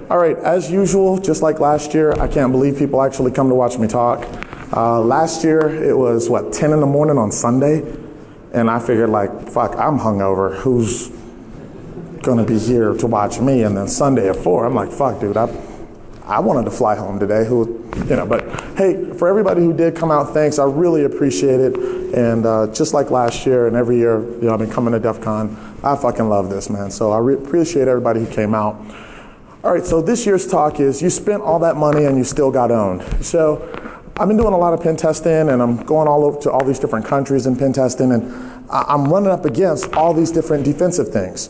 All right, as usual, just like last year, I can't believe people actually come to watch me talk. Last year, it was, 10 in the morning on Sunday? And I figured, like, fuck, I'm hungover. Who's gonna be here to watch me? And then Sunday at 4, I'm like, fuck, dude, I wanted to fly home today. But hey, for everybody who did come out, thanks. I really appreciate it. And just like last year and every year, I've been coming to Defcon. I fucking love this, man. So I appreciate everybody who came out. All right, so this year's talk is you spent all that money and you still got owned. So I've been doing a lot of pen testing, and I'm going all over to all these different countries in pen testing, and I'm running up against all these different defensive things.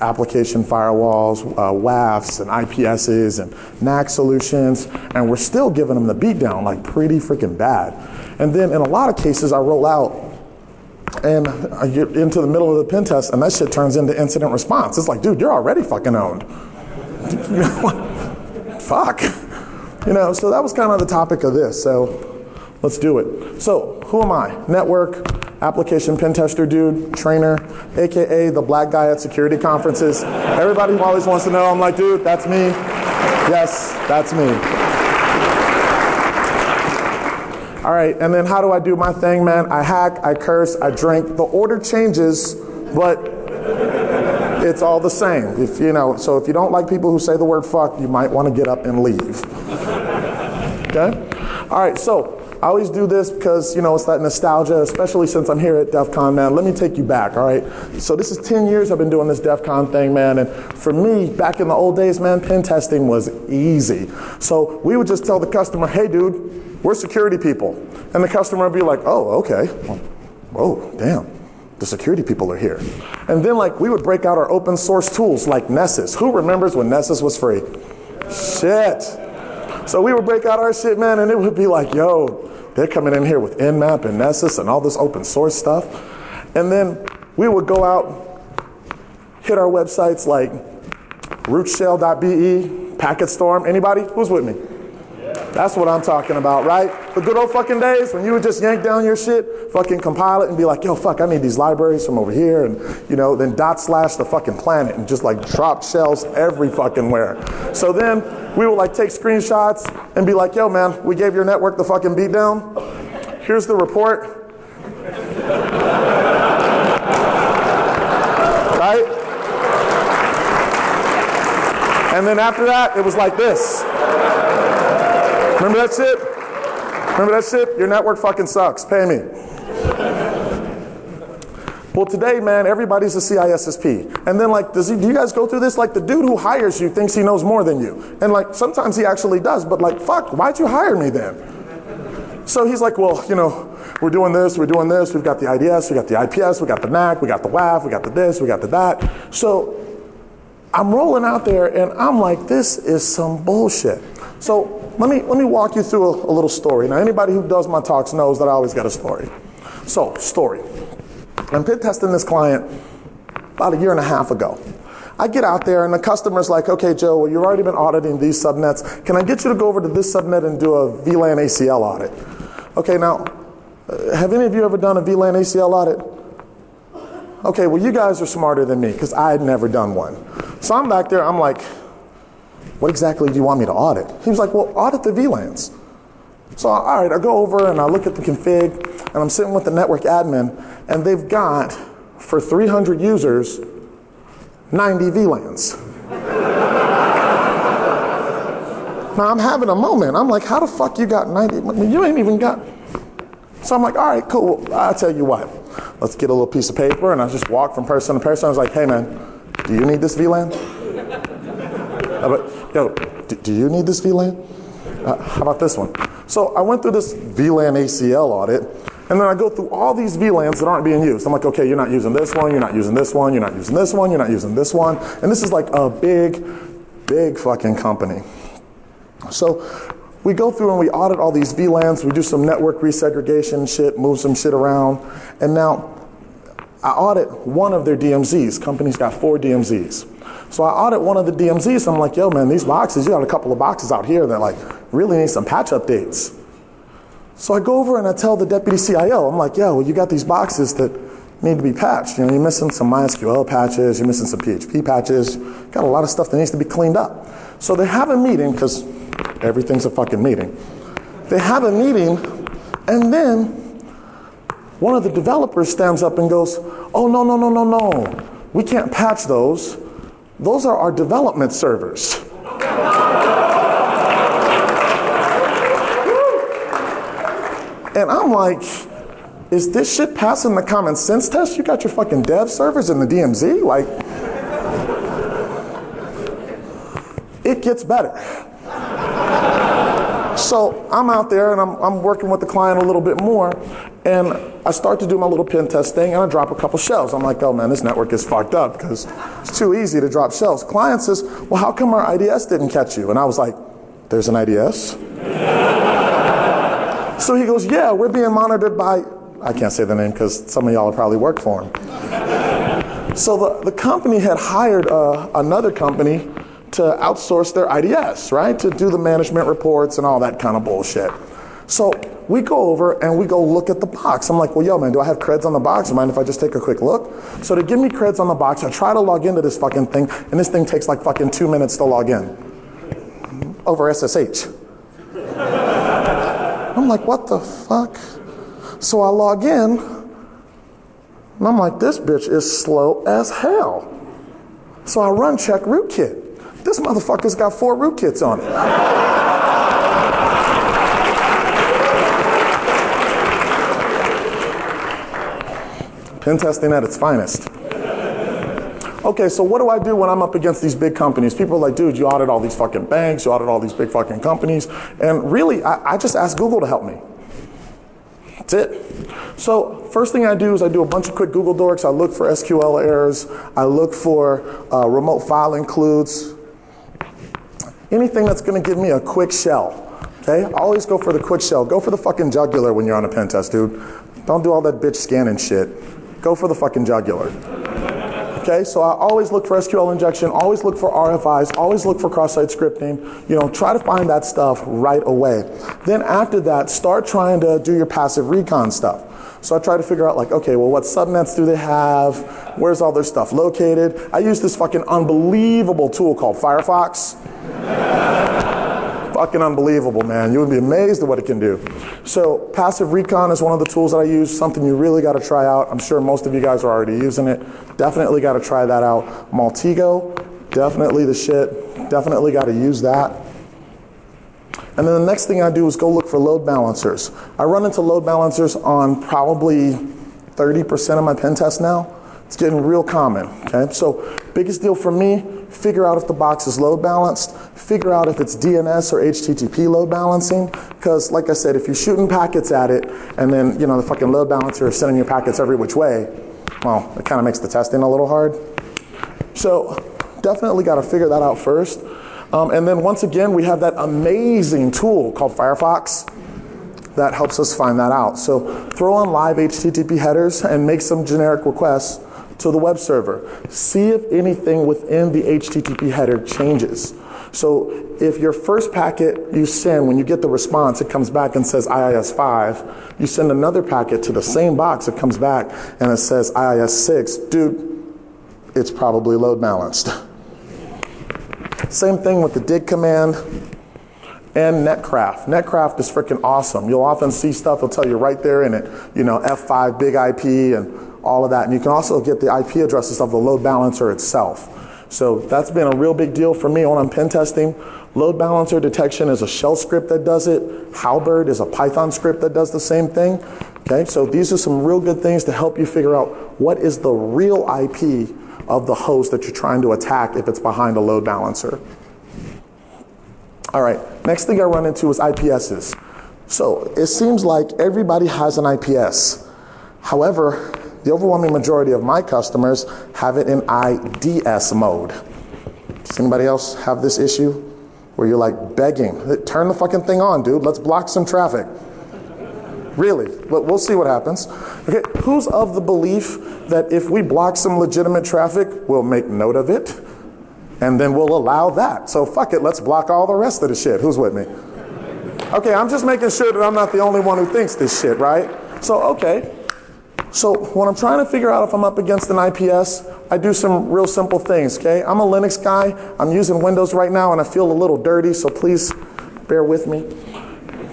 Application firewalls, WAFs, and IPSs, and NAC solutions, and we're still giving them the beatdown, like pretty freaking bad. And then in a lot of cases, I roll out, and I get into the middle of the pen test, and that shit turns into incident response. It's like, dude, you're already fucking owned. Fuck. So that was kind of the topic of this, so let's do it. So, who am I? Network, application pen tester dude, trainer, AKA the black guy at security conferences. Everybody who always wants to know, I'm like, dude, that's me. Yes, that's me. All right, and then how do I do my thing, man? I hack, I curse, I drink. The order changes, but it's all the same. So if you don't like people who say the word fuck, you might want to get up and leave. Okay? All right, so I always do this because, it's that nostalgia, especially since I'm here at Defcon, man. Let me take you back, all right? So this is 10 years I've been doing this Defcon thing, man. And for me, back in the old days, man, pen testing was easy. So we would just tell the customer, hey, dude, we're security people. And the customer would be like, oh, okay. Oh, damn. The security people are here. And then, we would break out our open source tools like Nessus. Who remembers when Nessus was free? Shit. So we would break out our shit, man, and it would be like, yo, they're coming in here with Nmap and Nessus and all this open source stuff. And then we would go out, hit our websites like rootshell.be, PacketStorm. Anybody? Who's with me? That's what I'm talking about, right? The good old fucking days when you would just yank down your shit, fucking compile it and be like, yo, fuck, I need these libraries from over here, and then / the fucking planet and just drop shells every fucking where. So then we would take screenshots and be like, yo, man, we gave your network the fucking beatdown. Here's the report. Right? And then after that, it was like this. Remember that shit? Remember that shit? Your network fucking sucks. Pay me. Well, today, man, everybody's a CISSP. And then, do you guys go through this? The dude who hires you thinks he knows more than you. And, sometimes he actually does. But, fuck, why'd you hire me then? So he's like, well, we're doing this. We've got the IDS, we got the IPS, we got the NAC, we got the WAF, we got the this, we got the that. So I'm rolling out there, and I'm like, this is some bullshit. So let me walk you through a little story. Now, anybody who does my talks knows that I always got a story. So, story. I'm pen testing this client about 1.5 years ago. I get out there, and the customer's like, okay, Joe, well, you've already been auditing these subnets. Can I get you to go over to this subnet and do a VLAN ACL audit? Okay, now, have any of you ever done a VLAN ACL audit? Okay, well, you guys are smarter than me, because I had never done one. So I'm back there, I'm like, what exactly do you want me to audit? He was like, well, audit the VLANs. So, all right, I go over and I look at the config, and I'm sitting with the network admin, and they've got, for 300 users, 90 VLANs. Now, I'm having a moment. I'm like, how the fuck you got 90? I mean, you ain't even got... So I'm like, all right, cool. I'll tell you what. Let's get a little piece of paper, and I just walk from person to person. I was like, hey, man, do you need this VLAN? Yo, do you need this VLAN? How about this one? So I went through this VLAN ACL audit, and then I go through all these VLANs that aren't being used. I'm like, okay, you're not using this one, you're not using this one, you're not using this one, you're not using this one. And this is like a big, big fucking company. So we go through and we audit all these VLANs, we do some network resegregation shit, move some shit around, and now I audit one of their DMZs. Company's got 4 DMZs. So I audit one of the DMZs, and I'm like, yo, man, these boxes, you got a couple of boxes out here that really need some patch updates. So I go over and I tell the deputy CIO, I'm like, yo, well, you got these boxes that need to be patched. You know, you're missing some MySQL patches, you're missing some PHP patches, got a lot of stuff that needs to be cleaned up. So they have a meeting, because everything's a fucking meeting. They have a meeting, and then one of the developers stands up and goes, oh, no. We can't patch those. Those are our development servers. And I'm like, is this shit passing the common sense test? You got your fucking dev servers in the DMZ? Like, it gets better. So I'm out there and I'm working with the client a little bit more, and I start to do my little pen test thing, and I drop a couple shells. I'm like, oh man, this network is fucked up because it's too easy to drop shells. Client says, well, how come our IDS didn't catch you? And I was like, there's an IDS? So he goes, yeah, we're being monitored by, I can't say the name because some of y'all have probably worked for him. So the company had hired another company to outsource their IDS, right? To do the management reports and all that kind of bullshit. So we go over and we go look at the box. I'm like, well, yo, man, do I have creds on the box? Mind if I just take a quick look? So to give me creds on the box, I try to log into this fucking thing, and this thing takes like fucking 2 minutes to log in. Over SSH. I'm like, what the fuck? So I log in, and I'm like, this bitch is slow as hell. So I run check rootkit. This motherfucker's got 4 rootkits on it. Pen testing at its finest. Okay, so what do I do when I'm up against these big companies? People are like, dude, you audit all these fucking banks, you audit all these big fucking companies. And really, I just ask Google to help me. That's it. So first thing I do is I do a bunch of quick Google dorks. I look for SQL errors. I look for remote file includes. Anything that's going to give me a quick shell. Okay? Always go for the quick shell. Go for the fucking jugular when you're on a pen test, dude. Don't do all that bitch scanning shit. Go for the fucking jugular. Okay, so I always look for SQL injection, always look for RFIs, always look for cross-site scripting. You know, try to find that stuff right away. Then after that, start trying to do your passive recon stuff. So I try to figure out like, okay, well, what subnets do they have? Where's all their stuff located? I use this fucking unbelievable tool called Firefox. Fucking unbelievable, man. You would be amazed at what it can do. So passive recon is one of the tools that I use, something you really got to try out. I'm sure most of you guys are already using it. Definitely got to try that out. Maltego, definitely the shit. Definitely got to use that. And then the next thing I do is go look for load balancers. I run into load balancers on probably 30% of my pen tests now. It's getting real common, okay? So biggest deal for me, figure out if the box is load balanced, figure out if it's DNS or HTTP load balancing, because like I said, if you're shooting packets at it and then, you know, the fucking load balancer is sending your packets every which way, well, it kind of makes the testing a little hard. So definitely got to figure that out first. And then once again, we have that amazing tool called Firefox that helps us find that out. So throw on live HTTP headers and make some generic requests to the web server. See if anything within the HTTP header changes. So if your first packet you send, when you get the response, it comes back and says IIS5, you send another packet to the same box, it comes back and it says IIS6, dude, it's probably load balanced. Same thing with the dig command and netcraft. Netcraft is freaking awesome. You'll often see stuff, it'll tell you right there in it, you know, F5 big IP and all of that. And you can also get the IP addresses of the load balancer itself. So that's been a real big deal for me when I'm pen testing. Load balancer detection is a shell script that does it. Halberd is a Python script that does the same thing. Okay, so these are some real good things to help you figure out what is the real IP of the host that you're trying to attack if it's behind a load balancer. All right, next thing I run into is IPSs. So it seems like everybody has an IPS. However, the overwhelming majority of my customers have it in IDS mode. Does anybody else have this issue where you're like begging, turn the fucking thing on, dude, let's block some traffic? Really, but we'll see what happens. Okay, who's of the belief that if we block some legitimate traffic, we'll make note of it, and then we'll allow that? So fuck it, let's block all the rest of the shit. Who's with me? Okay, I'm just making sure that I'm not the only one who thinks this shit, right? So, okay. So when I'm trying to figure out if I'm up against an IPS, I do some real simple things, okay? I'm a Linux guy. I'm using Windows right now, and I feel a little dirty, so please bear with me,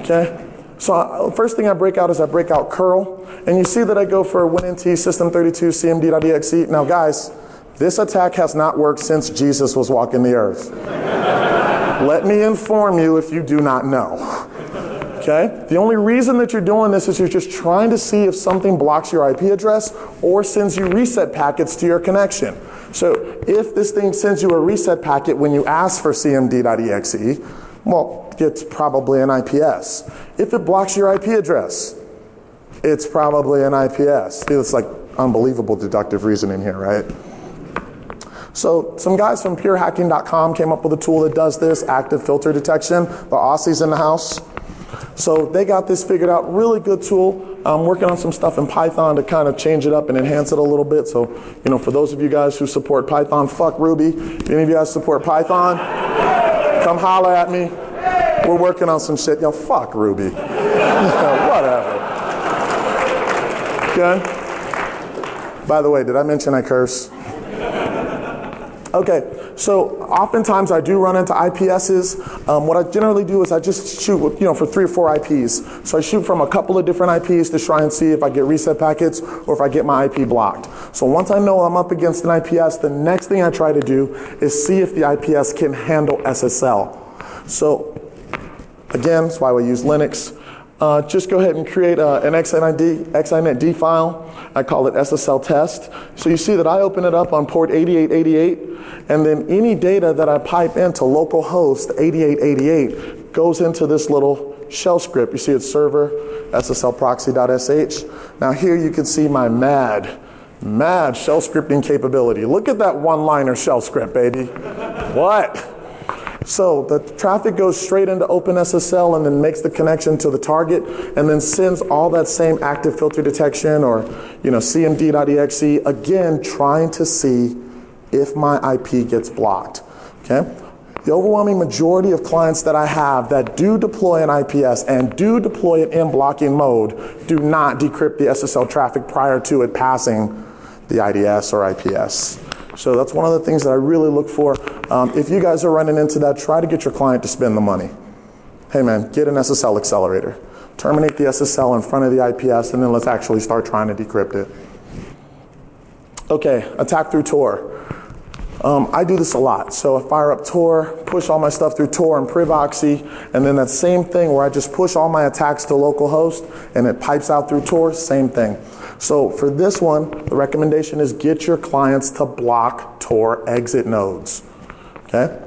okay? So first thing I break out is I break out curl, and you see that I go for WinNT system32 cmd.exe. Now guys, this attack has not worked since Jesus was walking the earth. Let me inform you if you do not know. Okay? The only reason that you're doing this is you're just trying to see if something blocks your IP address or sends you reset packets to your connection. So if this thing sends you a reset packet when you ask for cmd.exe, well, it's probably an IPS. If it blocks your IP address, it's probably an IPS. See, it's like unbelievable deductive reasoning here, right? So some guys from purehacking.com came up with a tool that does this, active filter detection. The Aussies in the house. So they got this figured out, really good tool. I'm working on some stuff in Python to kind of change it up and enhance it a little bit. So, you know, for those of you guys who support Python, fuck Ruby. If any of you guys support Python, come holler at me. We're working on some shit. Yo, fuck Ruby. Whatever. Okay? By the way, did I mention I curse? Okay, so oftentimes I do run into IPSs. What I generally do is I just shoot, you know, for 3 or 4 IPs. So I shoot from a couple of different IPs to try and see if I get reset packets or if I get my IP blocked. So once I know I'm up against an IPS, the next thing I try to do is see if the IPS can handle SSL. So again, that's why we use Linux. Just go ahead and create an XINET file. I call it SSL test. So you see that I open it up on port 8888, and then any data that I pipe into localhost 8888 goes into this little shell script. You see it's server SSL proxy.sh. Now here you can see my mad shell scripting capability. Look at that one-liner shell script, baby. What? So the traffic goes straight into OpenSSL and then makes the connection to the target and then sends all that same active filter detection or, you know, cmd.exe, again, trying to see if my IP gets blocked, okay? The overwhelming majority of clients that I have that do deploy an IPS and do deploy it in blocking mode do not decrypt the SSL traffic prior to it passing the IDS or IPS. So that's one of the things that I really look for. If you guys are running into that, try to get your client to spend the money. Hey man, get an SSL accelerator. Terminate the SSL in front of the IPS, and then let's actually start trying to decrypt it. Okay, attack through Tor. I do this a lot. So I fire up Tor, push all my stuff through Tor and privoxy, and then that same thing where I just push all my attacks to localhost and it pipes out through Tor, same thing. So for this one, the recommendation is get your clients to block Tor exit nodes, okay?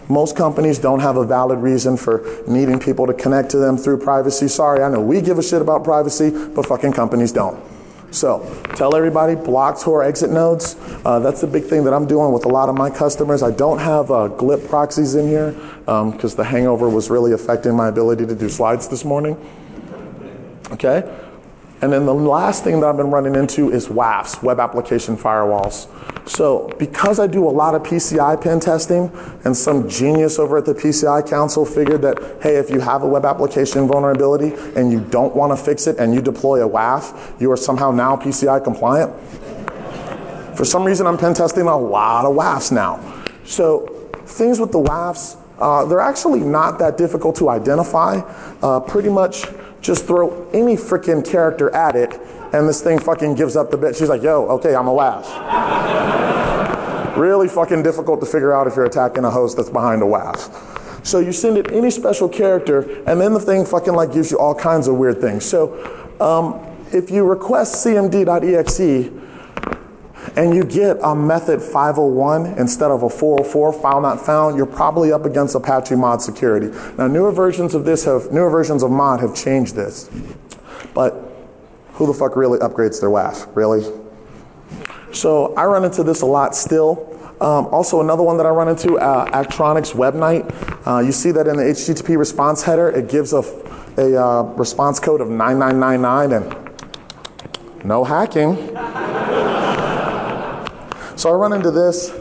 Most companies don't have a valid reason for needing people to connect to them through privacy. Sorry, I know we give a shit about privacy, but fucking companies don't. So tell everybody, block Tor exit nodes. That's the big thing that I'm doing with a lot of my customers. I don't have glip proxies in here because the hangover was really affecting my ability to do slides this morning, okay? And then the last thing that I've been running into is WAFs, web application firewalls. So because I do a lot of PCI pen testing, and some genius over at the PCI Council figured that, hey, if you have a web application vulnerability and you don't want to fix it and you deploy a WAF, you are somehow now PCI compliant. For some reason, I'm pen testing a lot of WAFs now. So things with the WAFs, they're actually not that difficult to identify. Pretty much just throw any freaking character at it, and this thing fucking gives up the bit. She's like, yo, okay, I'm a WAF. Really fucking difficult to figure out if you're attacking a host that's behind a WAF. So you send it any special character, and then the thing fucking like gives you all kinds of weird things. So if you request cmd.exe, and you get a method 501 instead of a 404, file not found, you're probably up against Apache mod security. Now newer versions of mod have changed this. But who the fuck really upgrades their WAF, really? So I run into this a lot still. Also another one that I run into, Actronics WebNight. You see that in the HTTP response header, it gives a response code of 9999 and no hacking. So I run into this.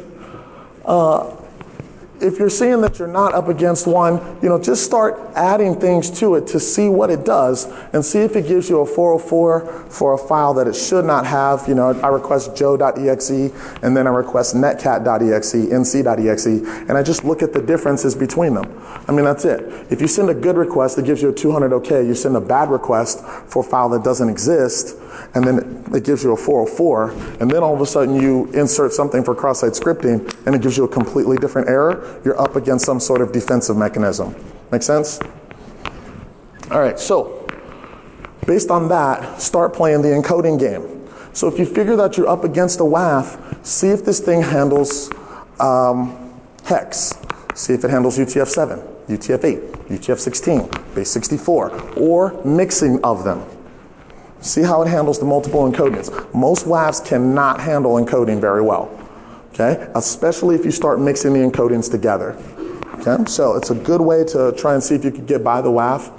if you're seeing that you're not up against one, just start adding things to it to see what it does and see if it gives you a 404 for a file that it should not have. I request joe.exe and then I request netcat.exe, nc.exe, and I just look at the differences between them. I mean, that's it. If you send a good request that gives you a 200 OK, you send a bad request for a file that doesn't exist, and then it gives you a 404, and then all of a sudden you insert something for cross-site scripting and it gives you a completely different error, you're up against some sort of defensive mechanism. Make sense? All right, so based on that, start playing the encoding game. So if you figure that you're up against a WAF, see if this thing handles hex. See if it handles UTF-7, UTF-8, UTF-16, base 64, or mixing of them. See how it handles the multiple encodings. Most WAFs cannot handle encoding very well, okay? Especially if you start mixing the encodings together, okay? So it's a good way to try and see if you can get by the WAF.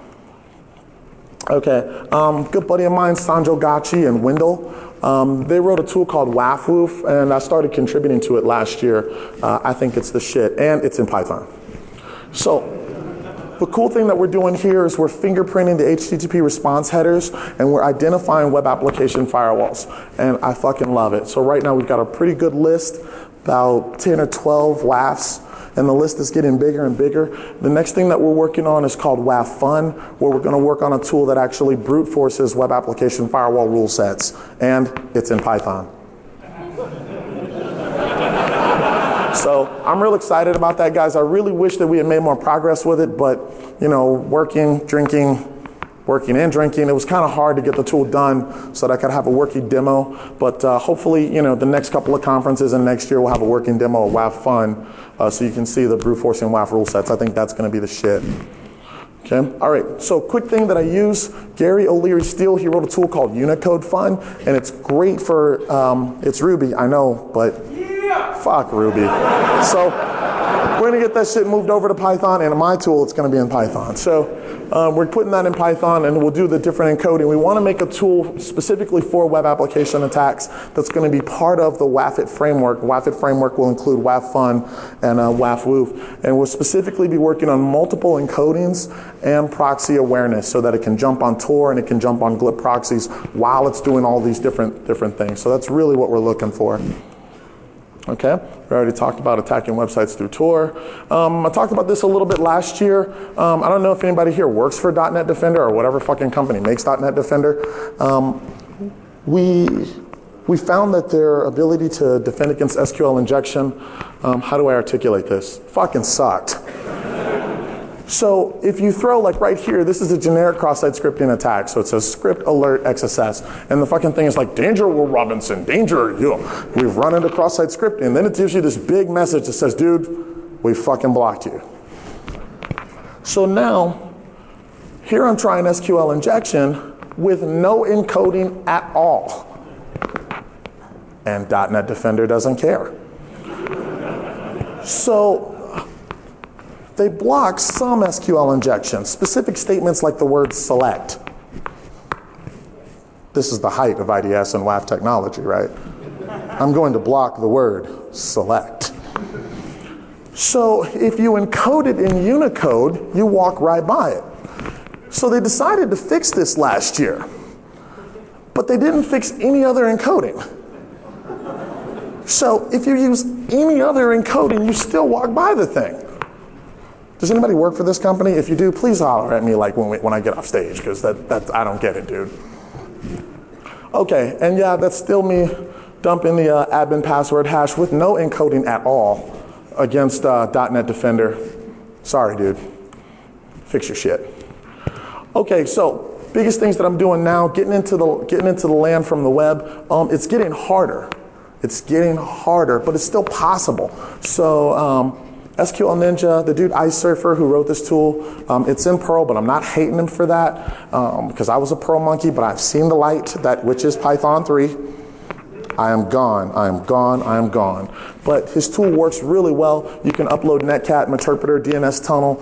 Okay, good buddy of mine, Sanjo Gachi and Wendell, they wrote a tool called WAFWoof, and I started contributing to it last year. I think it's the shit, and it's in Python. So, the cool thing that we're doing here is we're fingerprinting the HTTP response headers and we're identifying web application firewalls. And I fucking love it. So right now we've got a pretty good list, about 10 or 12 WAFs, and the list is getting bigger and bigger. The next thing that we're working on is called WAF Fun, where we're gonna work on a tool that actually brute forces web application firewall rule sets. And it's in Python. So I'm real excited about that, guys. I really wish that we had made more progress with it, but working, drinking, working and drinking, it was kind of hard to get the tool done so that I could have a working demo. But hopefully, the next couple of conferences and next year we'll have a working demo of WAF Fun, so you can see the brute forcing WAF rule sets. I think that's going to be the shit. Okay. All right. So quick thing that I use, Gary O'Leary Steele, he wrote a tool called Unicode Fun, and it's great for it's Ruby, I know, but. Fuck Ruby. So we're going to get that shit moved over to Python, and in my tool, it's going to be in Python. So we're putting that in Python, and we'll do the different encoding. We want to make a tool specifically for web application attacks that's going to be part of the WAFit framework. WAFit framework will include WAF Fun and WAFWoof, and we'll specifically be working on multiple encodings and proxy awareness so that it can jump on Tor and it can jump on glib proxies while it's doing all these different things. So that's really what we're looking for. Okay, we already talked about attacking websites through Tor. I talked about this a little bit last year. I don't know if anybody here works for .NET Defender or whatever fucking company makes .NET Defender. We found that their ability to defend against SQL injection, how do I articulate this? Fucking sucked. So if you throw, like right here, this is a generic cross-site scripting attack. So it says script alert XSS. And the fucking thing is like, danger, Will Robinson, danger, we've run into cross-site scripting. And then it gives you this big message that says, dude, we fucking blocked you. So now, here I'm trying SQL injection with no encoding at all. And .NET Defender doesn't care. So, they block some SQL injection, specific statements like the word select. This is the height of IDS and WAF technology, right? I'm going to block the word select. So if you encode it in Unicode, you walk right by it. So they decided to fix this last year, but they didn't fix any other encoding. So if you use any other encoding, you still walk by the thing. Does anybody work for this company? If you do, please holler at me like when I get off stage, because that I don't get it, dude. Okay, and yeah, that's still me dumping the admin password hash with no encoding at all against .NET Defender. Sorry, dude. Fix your shit. Okay, so biggest things that I'm doing now, getting into the land from the web. It's getting harder. It's getting harder, but it's still possible. So. SQL Ninja, the dude iSurfer who wrote this tool, it's in Perl, but I'm not hating him for that because I was a Perl monkey, but I've seen the light, which is Python 3. I am gone, I am gone, I am gone. But his tool works really well. You can upload Netcat, Interpreter, DNS Tunnel.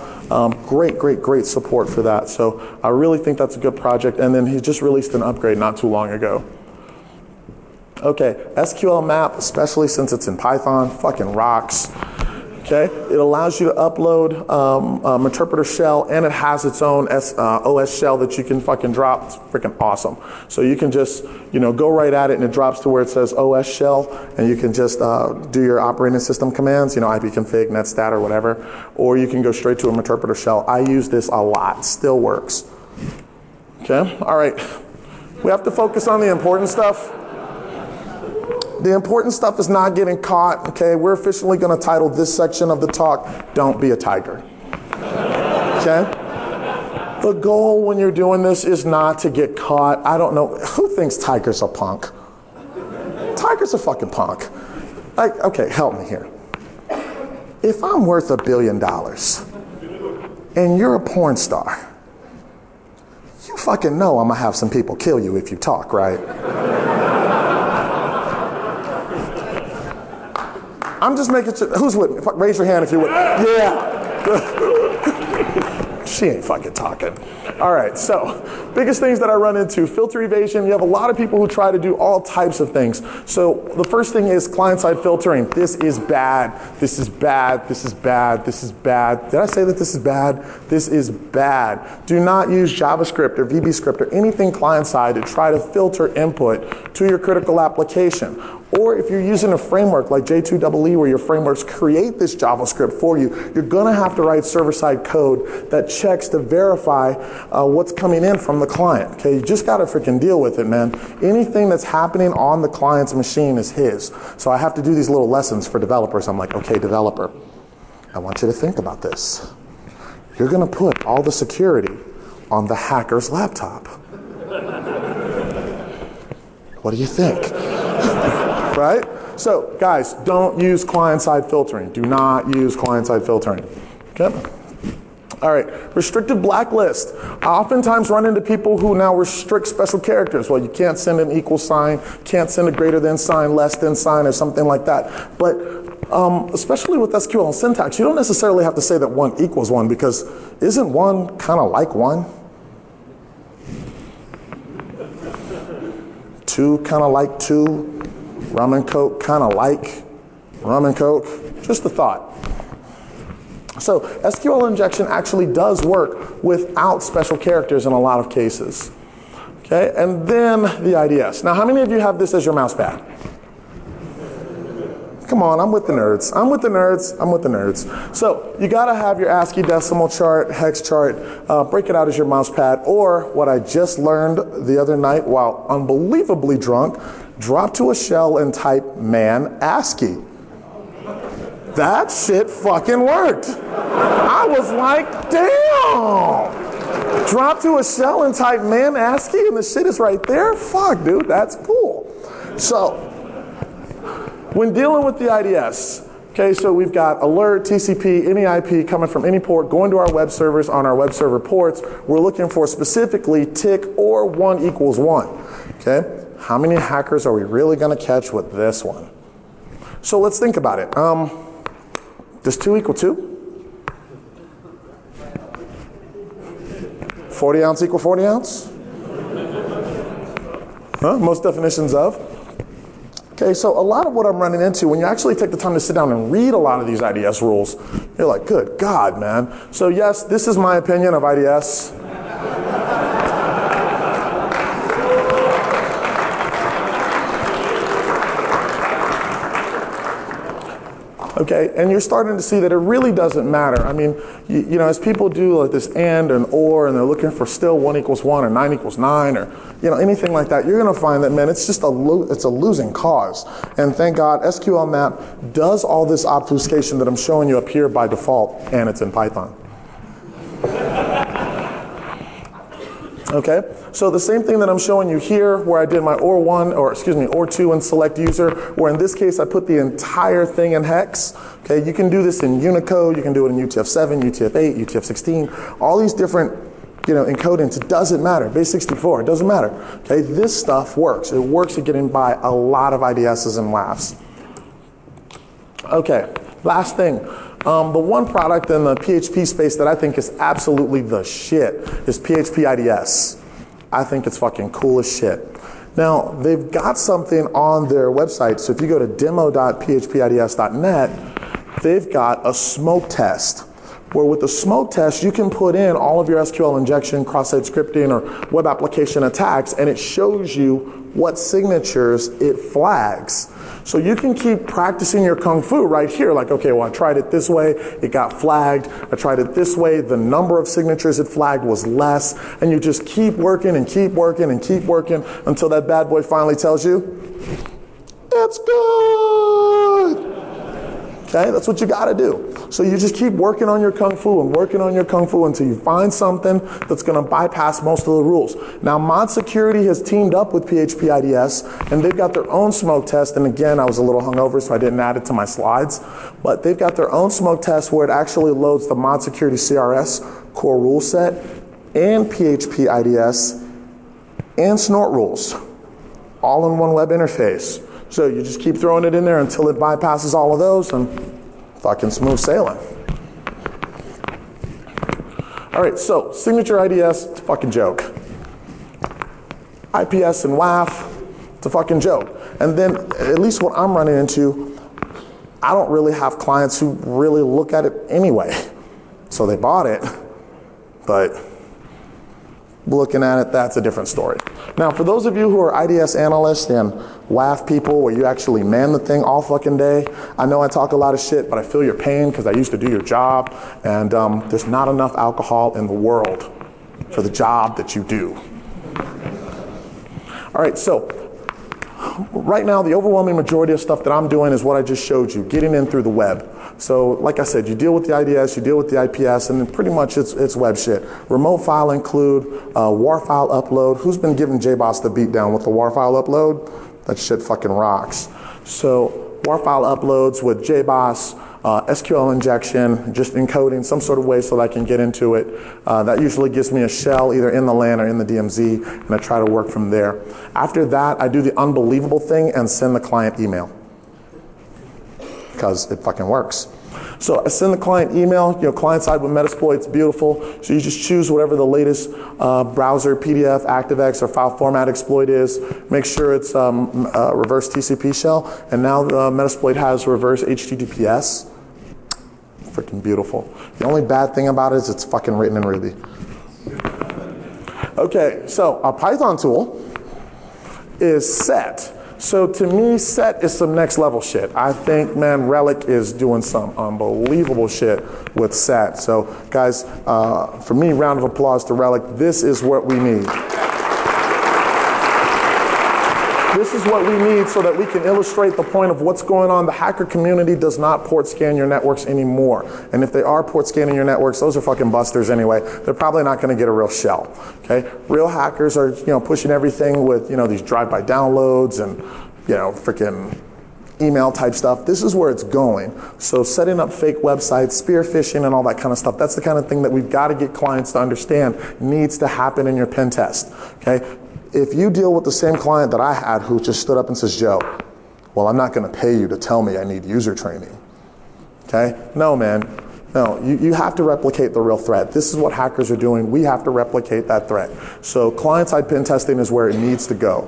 Great support for that. So I really think that's a good project. And then he just released an upgrade not too long ago. Okay, SQL map, especially since it's in Python, fucking rocks. Okay, it allows you to upload interpreter shell, and it has its own OS shell that you can fucking drop. It's freaking awesome. So you can just, go right at it, and it drops to where it says OS shell, and you can just do your operating system commands, ipconfig, netstat, or whatever, or you can go straight to an interpreter shell. I use this a lot. Still works. Okay, all right. We have to focus on the important stuff. The important stuff is not getting caught, okay? We're officially going to title this section of the talk, Don't Be a Tiger. Okay? The goal when you're doing this is not to get caught. I don't know. Who thinks Tiger's a punk? Tiger's a fucking punk. Okay, help me here. If I'm worth $1 billion and you're a porn star, you fucking know I'm going to have some people kill you if you talk, right? I'm just making sure. Who's with me? Raise your hand if you're with me. Yeah. She ain't fucking talking. All right, so biggest things that I run into, filter evasion. You have a lot of people who try to do all types of things. So the first thing is client-side filtering. This is bad. This is bad. This is bad. This is bad. Did I say that this is bad? This is bad. Do not use JavaScript or VBScript or anything client-side to try to filter input to your critical application. Or if you're using a framework like J2EE where your frameworks create this JavaScript for you, you're going to have to write server-side code that checks to verify what's coming in from the client. Okay, you just got to freaking deal with it, man. Anything that's happening on the client's machine is his. So I have to do these little lessons for developers. I'm like, okay, developer, I want you to think about this. You're going to put all the security on the hacker's laptop. What do you think? Right? So, guys, don't use client-side filtering. Do not use client-side filtering. Okay? All right, restricted blacklist. I oftentimes run into people who now restrict special characters. Well, you can't send an equal sign, can't send a greater than sign, less than sign, or something like that. But especially with SQL syntax, you don't necessarily have to say that 1 equals 1, because isn't 1 kind of like 1? 2 kind of like 2? Rum and Coke kind of like rum and Coke? Just a thought. So SQL injection actually does work without special characters in a lot of cases. Okay, and then the IDS. Now, how many of you have this as your mouse pad? Come on, I'm with the nerds. I'm with the nerds. I'm with the nerds. So you got to have your ASCII decimal chart, hex chart, break it out as your mouse pad, or what I just learned the other night while unbelievably drunk, drop to a shell and type man ASCII. That shit fucking worked. I was like, damn. Drop to a shell and type man ASCII and the shit is right there? Fuck, dude, that's cool. So, when dealing with the IDS, okay, so we've got alert, TCP, any IP coming from any port, going to our web servers on our web server ports. We're looking for specifically tick or 1 equals 1. Okay, how many hackers are we really going to catch with this one? So let's think about it. Does 2 equal 2? 40 ounce equal 40 ounce? Huh? Most definitions of. Okay, so a lot of what I'm running into, when you actually take the time to sit down and read a lot of these IDS rules, you're like, good God, man. So yes, this is my opinion of IDS. Okay, and you're starting to see that it really doesn't matter. I mean, you know, as people do like this and or, and they're looking for still 1 equals 1 or 9 equals 9 or, you know, anything like that, you're going to find that, man, it's just it's a losing cause. And thank God, SQL map does all this obfuscation that I'm showing you up here by default, and it's in Python. Okay, so the same thing that I'm showing you here where I did my OR2 and select user, where in this case I put the entire thing in hex. Okay, you can do this in Unicode, you can do it in UTF-7, UTF-8, UTF-16, all these different, you know, encodings. It doesn't matter. Base 64, it doesn't matter. Okay, this stuff works. It works at getting by a lot of IDSs and WAFs. Okay, last thing. The one product in the PHP space that I think is absolutely the shit is PHP IDS. I think it's fucking cool as shit. Now, they've got something on their website, so if you go to demo.phpids.net, they've got a smoke test, where with the smoke test, you can put in all of your SQL injection, cross-site scripting, or web application attacks, and it shows you what signatures it flags. So you can keep practicing your kung fu right here, like, okay, well, I tried it this way, it got flagged. I tried it this way, the number of signatures it flagged was less, and you just keep working and keep working and keep working until that bad boy finally tells you, it's good. Okay, that's what you gotta do. So you just keep working on your kung fu and working on your kung fu until you find something that's gonna bypass most of the rules. Now, Mod Security has teamed up with PHP IDS, and they've got their own smoke test. And again, I was a little hungover, so I didn't add it to my slides. But they've got their own smoke test where it actually loads the Mod Security CRS core rule set and PHP IDS and snort rules, all in one web interface. So you just keep throwing it in there until it bypasses all of those, and fucking smooth sailing. All right, so signature IDS, it's a fucking joke. IPS and WAF, it's a fucking joke. And then, at least what I'm running into, I don't really have clients who really look at it anyway. So they bought it, but looking at it, that's a different story. Now, for those of you who are IDS analysts and WAF people where you actually man the thing all fucking day, I know I talk a lot of shit, but I feel your pain because I used to do your job, and there's not enough alcohol in the world for the job that you do. All right, so right now, the overwhelming majority of stuff that I'm doing is what I just showed you, getting in through the web. So, like I said, you deal with the IDS, you deal with the IPS, and then pretty much it's web shit. Remote file include, WAR file upload. Who's been giving JBoss the beat down with the WAR file upload? That shit fucking rocks. So, WAR file uploads with JBoss, SQL injection, just encoding some sort of way so that I can get into it. That usually gives me a shell either in the LAN or in the DMZ, and I try to work from there. After that, I do the unbelievable thing and send the client email, because it fucking works. So I send the client email, client side with Metasploit, it's beautiful. So you just choose whatever the latest browser, PDF, ActiveX, or file format exploit is. Make sure it's reverse TCP shell. And now Metasploit has reverse HTTPS. Freaking beautiful. The only bad thing about it is it's fucking written in Ruby. Okay, so our Python tool is set. So to me, set is some next level shit. I think, man, Relic is doing some unbelievable shit with set. So guys, for me, round of applause to Relic. This is what we need. This is what we need so that we can illustrate the point of what's going on. The hacker community does not port scan your networks anymore. And if they are port scanning your networks, those are fucking busters anyway. They're probably not gonna get a real shell, okay? Real hackers are, pushing everything with, these drive-by downloads and, freaking email type stuff. This is where it's going. So setting up fake websites, spear phishing, and all that kind of stuff, that's the kind of thing that we've got to get clients to understand needs to happen in your pen test, okay? If you deal with the same client that I had who just stood up and says, Joe, well, I'm not going to pay you to tell me I need user training, okay? No, man. No, you have to replicate the real threat. This is what hackers are doing. We have to replicate that threat. So client-side pen testing is where it needs to go.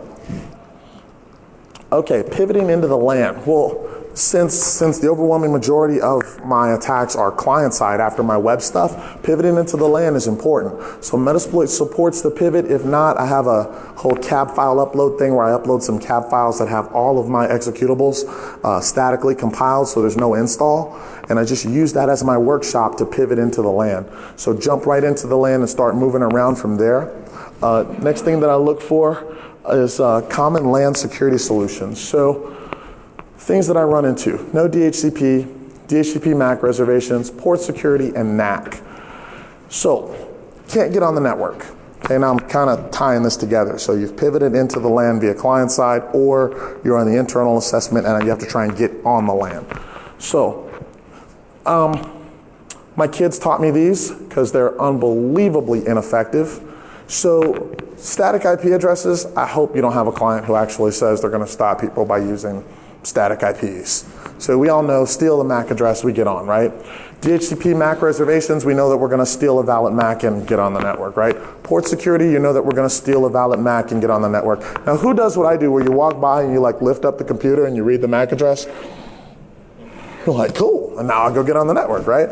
Okay, pivoting into the LAN. Well, since the overwhelming majority of my attacks are client-side after my web stuff, pivoting into the LAN is important. So Metasploit supports the pivot. If not, I have a whole cab file upload thing where I upload some cab files that have all of my executables statically compiled, so there's no install. And I just use that as my workshop to pivot into the LAN. So jump right into the LAN and start moving around from there. Next thing that I look for is common LAN security solutions. So things that I run into: no DHCP, DHCP MAC reservations, port security, and NAC. So can't get on the network. Okay, now I'm kind of tying this together. So you've pivoted into the LAN via client side, or you're on the internal assessment and you have to try and get on the LAN. So my kids taught me these because they're unbelievably ineffective. So static IP addresses, I hope you don't have a client who actually says they're going to stop people by using static IPs. So we all know, steal the MAC address, we get on, right? DHCP MAC reservations, we know that we're going to steal a valid MAC and get on the network, right? Port security, you know that we're going to steal a valid MAC and get on the network. Now, who does what I do, where you walk by and you lift up the computer and you read the MAC address? You're like, cool, and now I'll go get on the network, right?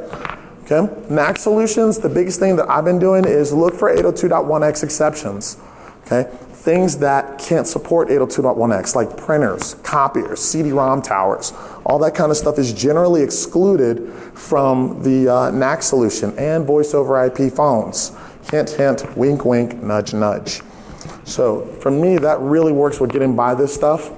Okay, NAC solutions, the biggest thing that I've been doing is look for 802.1x exceptions, okay? Things that can't support 802.1x, like printers, copiers, CD-ROM towers, all that kind of stuff is generally excluded from the NAC solution, and voice over IP phones. Hint, hint, wink, wink, nudge, nudge. So for me, that really works with getting by this stuff.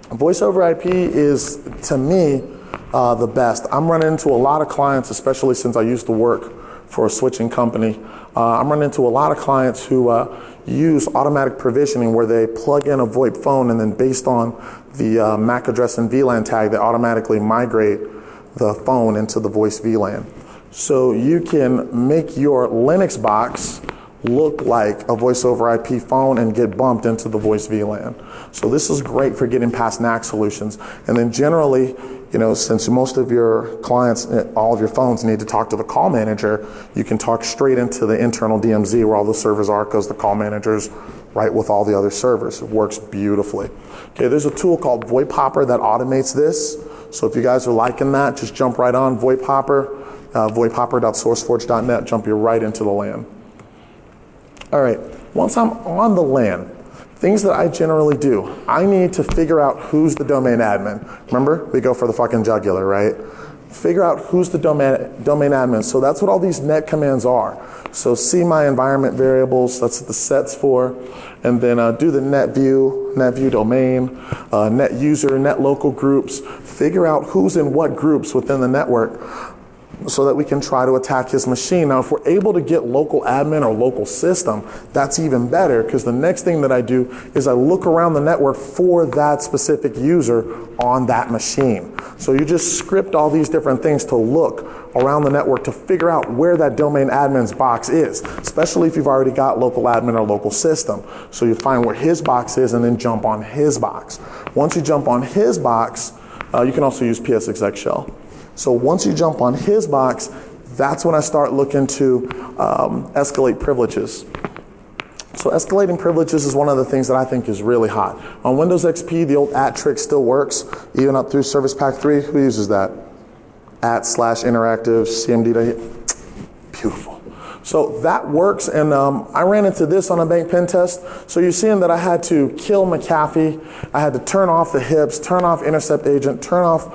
Voice over IP is, to me, the best. I'm running into a lot of clients, especially since I used to work for a switching company. I'm running into a lot of clients who use automatic provisioning where they plug in a VoIP phone and then based on the MAC address and VLAN tag, they automatically migrate the phone into the voice VLAN. So you can make your Linux box look like a voice over IP phone and get bumped into the voice VLAN. So this is great for getting past NAC solutions. And then generally, you know, since most of your clients, all of your phones need to talk to the call manager, you can talk straight into the internal DMZ where all the servers are, because the call manager's right with all the other servers. It works beautifully. Okay, there's a tool called VoIP Hopper that automates this. So if you guys are liking that, just jump right on VoIP Hopper, voiphopper.sourceforge.net, jump you right into the LAN. All right, once I'm on the LAN, things that I generally do, I need to figure out who's the domain admin. Remember, we go for the fucking jugular, right? Figure out who's the domain admin. So that's what all these net commands are. So see my environment variables, that's what the set's for. And then do the net view domain, net user, net local groups. Figure out who's in what groups within the network, so that we can try to attack his machine. Now, if we're able to get local admin or local system, that's even better, because the next thing that I do is I look around the network for that specific user on that machine. So you just script all these different things to look around the network to figure out where that domain admin's box is, especially if you've already got local admin or local system. So you find where his box is and then jump on his box. Once you jump on his box, you can also use PSExec shell. So once you jump on his box, that's when I start looking to escalate privileges. So escalating privileges is one of the things that I think is really hot. On Windows XP, the old @ trick still works, even up through Service Pack 3. Who uses that? @/interactive cmd. Beautiful. So that works, and I ran into this on a bank pen test. So you're seeing that I had to kill McAfee, I had to turn off the hips, turn off intercept agent, turn off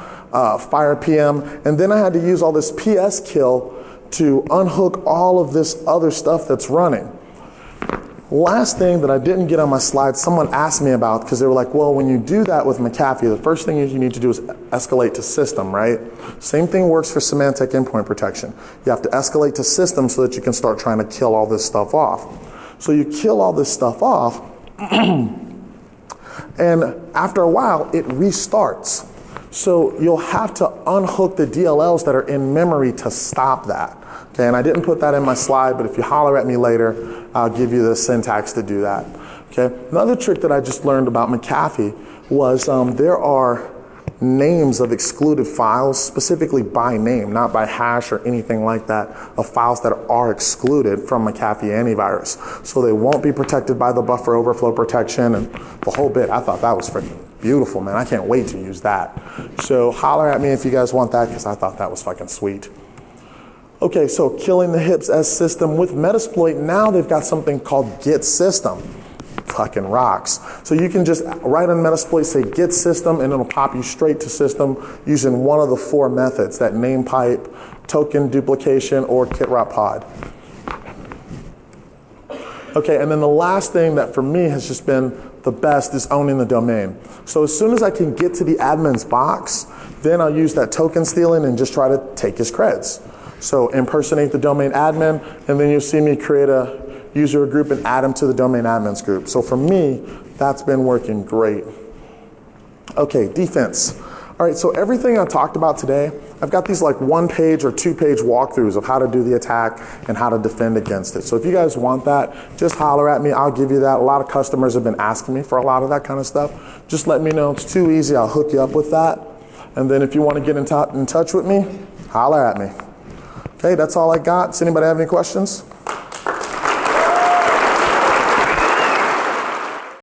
fire PM, and then I had to use all this PS kill to unhook all of this other stuff that's running. Last thing that I didn't get on my slide, someone asked me about, because they were like, well, when you do that with McAfee, the first thing you need to do is escalate to system, right? Same thing works for Symantec endpoint protection. You have to escalate to system so that you can start trying to kill all this stuff off. So you kill all this stuff off, and after a while, it restarts. So you'll have to unhook the DLLs that are in memory to stop that. Okay, and I didn't put that in my slide, but if you holler at me later, I'll give you the syntax to do that. Okay, another trick that I just learned about McAfee was there are names of excluded files, specifically by name, not by hash or anything like that, of files that are excluded from McAfee antivirus. So they won't be protected by the buffer overflow protection and the whole bit. I thought that was freaking beautiful, man. I can't wait to use that. So holler at me if you guys want that, because I thought that was fucking sweet. Okay, so killing the hips as system with Metasploit, now they've got something called get system. Fucking rocks. So you can just write on Metasploit, say get system, and it'll pop you straight to system using one of the 4 methods, that name pipe, token duplication, or kitrot-pod. Okay, and then the last thing that for me has just been the best is owning the domain. So as soon as I can get to the admin's box, then I'll use that token stealing and just try to take his creds. So impersonate the domain admin, and then you'll see me create a user group and add them to the domain admins group. So for me, that's been working great. Okay, defense. All right, so everything I talked about today, I've got these like 1-page or 2-page walkthroughs of how to do the attack and how to defend against it. So if you guys want that, just holler at me, I'll give you that. A lot of customers have been asking me for a lot of that kind of stuff. Just let me know it's too easy, I'll hook you up with that. And then if you want to get in touch with me, holler at me. Okay, that's all I got. Does anybody have any questions?